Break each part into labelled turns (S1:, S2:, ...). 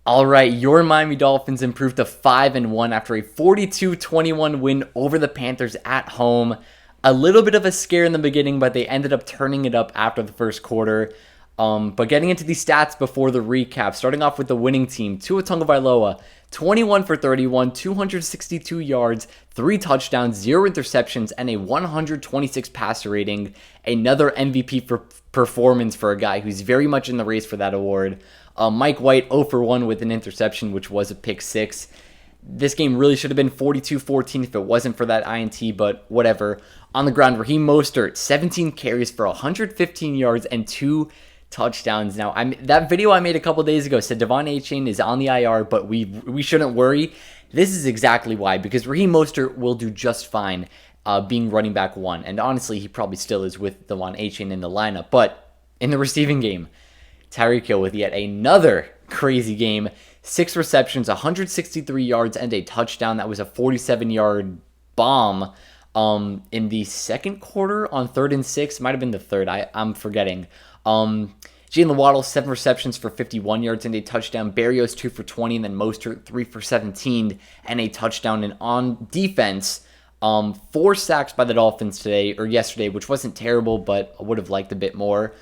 S1: All right, your Miami Dolphins improved to 5-1 after a 42-21 win over the Panthers at home. A little bit of a scare in the beginning, but they ended up turning it up after the first quarter. But getting into these stats before the recap, starting off with the winning team, Tua Tagovailoa, 21 for 31, 262 yards, 3 touchdowns, 0 interceptions, and a 126 passer rating. Another MVP performance for a guy who's very much in the race for that award. Mike White 0 for 1 with an interception, which was a pick six. This game really should have been 42-14 if it wasn't for that INT, but whatever. On the ground, Raheem Mostert, 17 carries for 115 yards and 2 touchdowns. Now, that video I made a couple days ago said Devon Achane is on the IR, but we shouldn't worry. This is exactly why, because Raheem Mostert will do just fine being running back one. And honestly, he probably still is with Devon Achane in the lineup. But in the receiving game, Tyreek Hill with yet another crazy game. 6 receptions, 163 yards, and a touchdown. That was a 47-yard bomb in the second quarter on 3rd and 6. Might have been the third. I'm forgetting. Jalen Waddle, 7 receptions for 51 yards and a touchdown. Berrios, 2 for 20, and then Mostert, 3 for 17 and a touchdown. And on defense, 4 sacks by the Dolphins yesterday, which wasn't terrible, but I would have liked a bit more.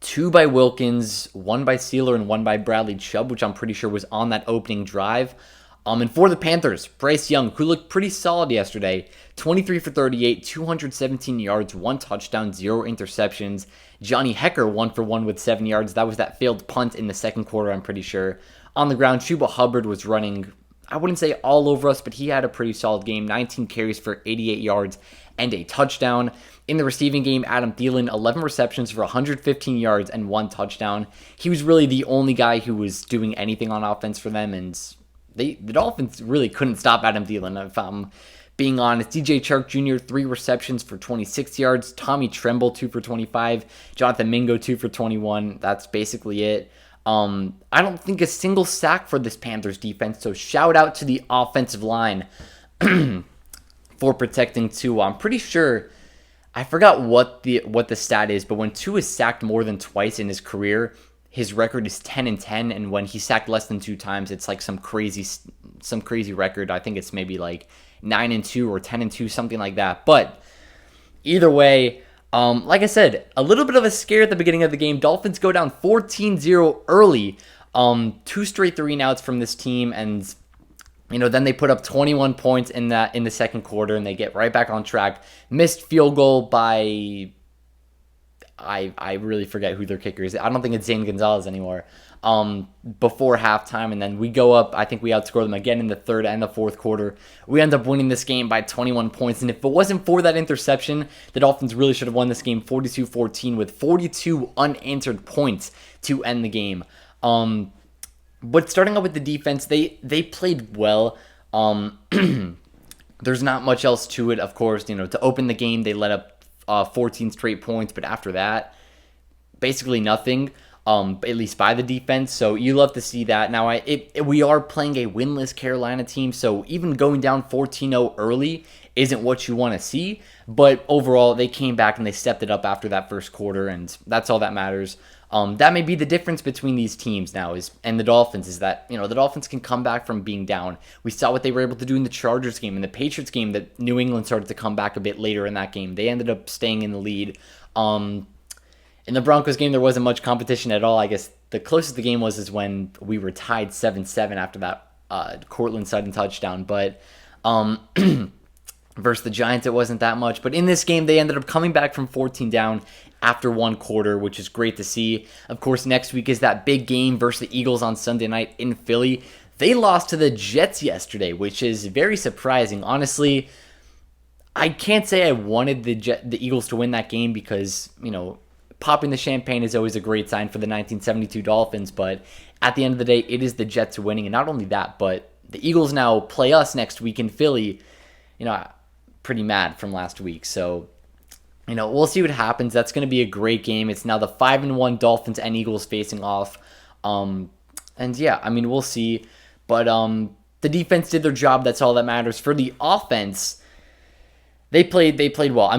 S1: 2 by Wilkins, 1 by Sealer, and 1 by Bradley Chubb, which I'm pretty sure was on that opening drive. And for the Panthers, Bryce Young, who looked pretty solid yesterday, 23 for 38, 217 yards, 1 touchdown, 0 interceptions. Johnny Hecker, 1 for 1 with 7 yards. That was that failed punt in the second quarter, I'm pretty sure. On the ground, Chuba Hubbard was running, I wouldn't say all over us, but he had a pretty solid game. 19 carries for 88 yards and a touchdown. In the receiving game, Adam Thielen, 11 receptions for 115 yards and 1 touchdown. He was really the only guy who was doing anything on offense for them, and the Dolphins really couldn't stop Adam Thielen, if I'm being honest. DJ Chark Jr., 3 receptions for 26 yards. Tommy Tremble, 2 for 25. Jonathan Mingo, 2 for 21. That's basically it. I don't think a single sack for this Panthers defense, so shout out to the offensive line for protecting Tua. I'm pretty sure, I forgot what the stat is, but when Tua is sacked more than twice in his career, his record is 10-10, and when he sacked less than 2 times, it's like some crazy record. I think it's maybe like 9-2 or 10-2, something like that. But either way, like I said, a little bit of a scare at the beginning of the game. Dolphins go down 14-0 early. 2 straight 3-and-outs from this team, and then they put up 21 points in the second quarter, and they get right back on track. Missed field goal by I really forget who their kicker is. I don't think it's Zane Gonzalez anymore. Before halftime, and then we go up. I think we outscore them again in the third and the fourth quarter. We end up winning this game by 21 points, and if it wasn't for that interception, the Dolphins really should have won this game 42-14 with 42 unanswered points to end the game. But starting out with the defense, they played well. There's not much else to it, of course. To open the game, they let up 14 straight points, but after that, basically nothing, at least by the defense. So you love to see that. Now, we are playing a winless Carolina team, so even going down 14-0 early isn't what you want to see. But overall, they came back and they stepped it up after that first quarter, and that's all that matters. That may be the difference between these teams now and the Dolphins, is that the Dolphins can come back from being down. We saw what they were able to do in the Chargers game, in the Patriots game, that New England started to come back a bit later in that game. They ended up staying in the lead. In the Broncos game, there wasn't much competition at all. I guess the closest the game was is when we were tied 7-7 after that Cortland Sutton touchdown. But versus the Giants, it wasn't that much. But in this game, they ended up coming back from 14 down after one quarter, which is great to see. Of course, next week is that big game versus the Eagles on Sunday night in Philly. They lost to the Jets yesterday, which is very surprising. Honestly, I can't say I wanted the Eagles to win that game because, popping the champagne is always a great sign for the 1972 Dolphins, but at the end of the day, it is the Jets winning. And not only that, but the Eagles now play us next week in Philly. Pretty mad from last week. So, we'll see what happens. That's going to be a great game. It's now the 5-1 Dolphins and Eagles facing off. And yeah, we'll see. But the defense did their job. That's all that matters. For the offense, they played well.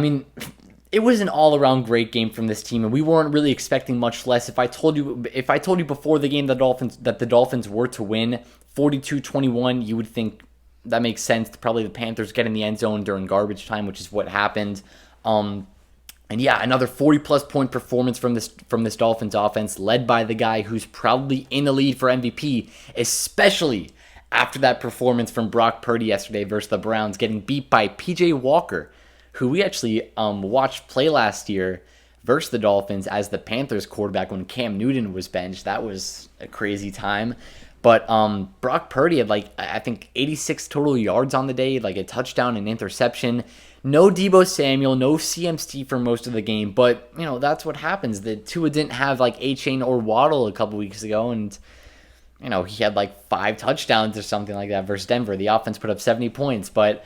S1: it was an all-around great game from this team, and we weren't really expecting much less. If I told you before the game that the Dolphins were to win 42-21, you would think that makes sense. Probably the Panthers get in the end zone during garbage time, which is what happened. And yeah, another 40-plus point performance from this Dolphins offense, led by the guy who's probably in the lead for MVP, especially after that performance from Brock Purdy yesterday versus the Browns, getting beat by P.J. Walker, who we actually watched play last year versus the Dolphins as the Panthers quarterback when Cam Newton was benched. That was a crazy time. But Brock Purdy had, like, I think 86 total yards on the day, like a touchdown and interception. No Deebo Samuel, no CMC for most of the game. But, you know, that's what happens. The Tua didn't have, like, A-Chain or Waddle a couple weeks ago. And, you know, he had, like, 5 touchdowns or something like that versus Denver. The offense put up 70 points. But,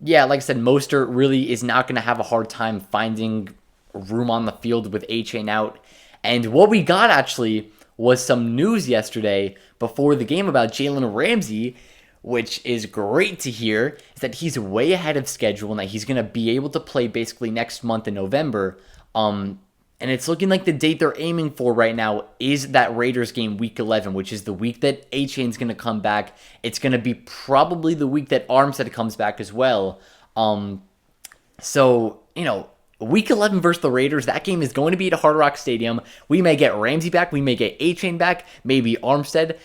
S1: yeah, like I said, Mostert really is not going to have a hard time finding room on the field with A-Chain out. And what we got, actually, was some news yesterday before the game about Jalen Ramsey, which is great to hear, is that he's way ahead of schedule and that he's going to be able to play basically next month in November. And it's looking like the date they're aiming for right now is that Raiders game week 11, which is the week that A-Chain's going to come back. It's going to be probably the week that Armstead comes back as well. So, you know, Week 11 versus the Raiders, that game is going to be at Hard Rock Stadium. We may get Ramsey back. We may get A-Chain back. Maybe Armstead.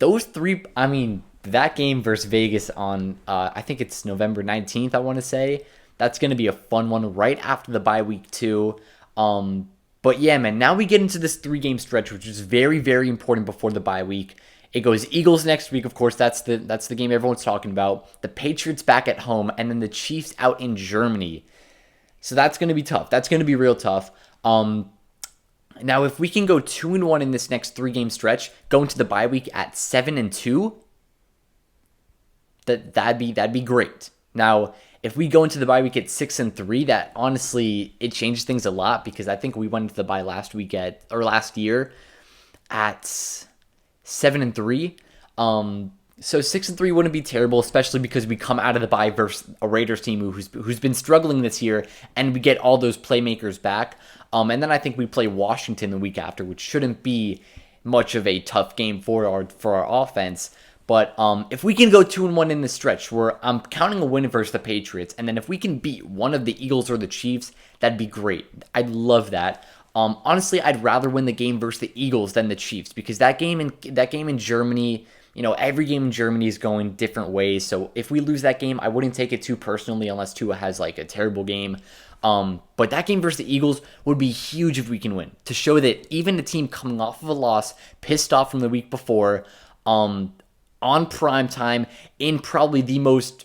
S1: Those three, I mean, that game versus Vegas on, I think it's November 19th, I want to say. That's going to be a fun one right after the bye week too. But yeah, man, now we get into this 3-game stretch, which is very, very important before the bye week. It goes Eagles next week, of course. That's the game everyone's talking about. The Patriots back at home, and then the Chiefs out in Germany. So that's going to be tough. That's going to be real tough. Now, if we can go 2-1 in this next 3-game stretch, go into the bye week at 7-2, that'd be great. Now, if we go into the bye week at 6-3, that honestly it changes things a lot because I think we went into the bye last year at 7-3. So 6-3 wouldn't be terrible, especially because we come out of the bye versus a Raiders team who's been struggling this year, and we get all those playmakers back. And then I think we play Washington the week after, which shouldn't be much of a tough game for our offense. But if we can go 2-1 in this stretch, where I'm counting a win versus the Patriots, and then if we can beat one of the Eagles or the Chiefs, that'd be great. I'd love that. Honestly, I'd rather win the game versus the Eagles than the Chiefs because that game in Germany. You know, every game in Germany is going different ways. So if we lose that game, I wouldn't take it too personally unless Tua has like a terrible game. But that game versus the Eagles would be huge if we can win, to show that even a team coming off of a loss, pissed off from the week before, on prime time, in probably the most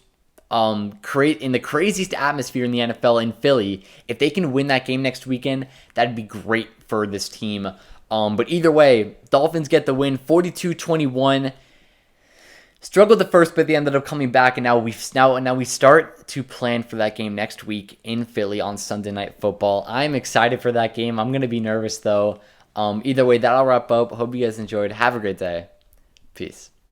S1: in the craziest atmosphere in the NFL in Philly, if they can win that game next weekend, that'd be great for this team. But either way, Dolphins get the win, 42-21. Struggled at first, but they ended up coming back, and now we start to plan for that game next week in Philly on Sunday Night Football. I'm excited for that game. I'm going to be nervous, though. Either way, that'll wrap up. Hope you guys enjoyed. Have a great day. Peace.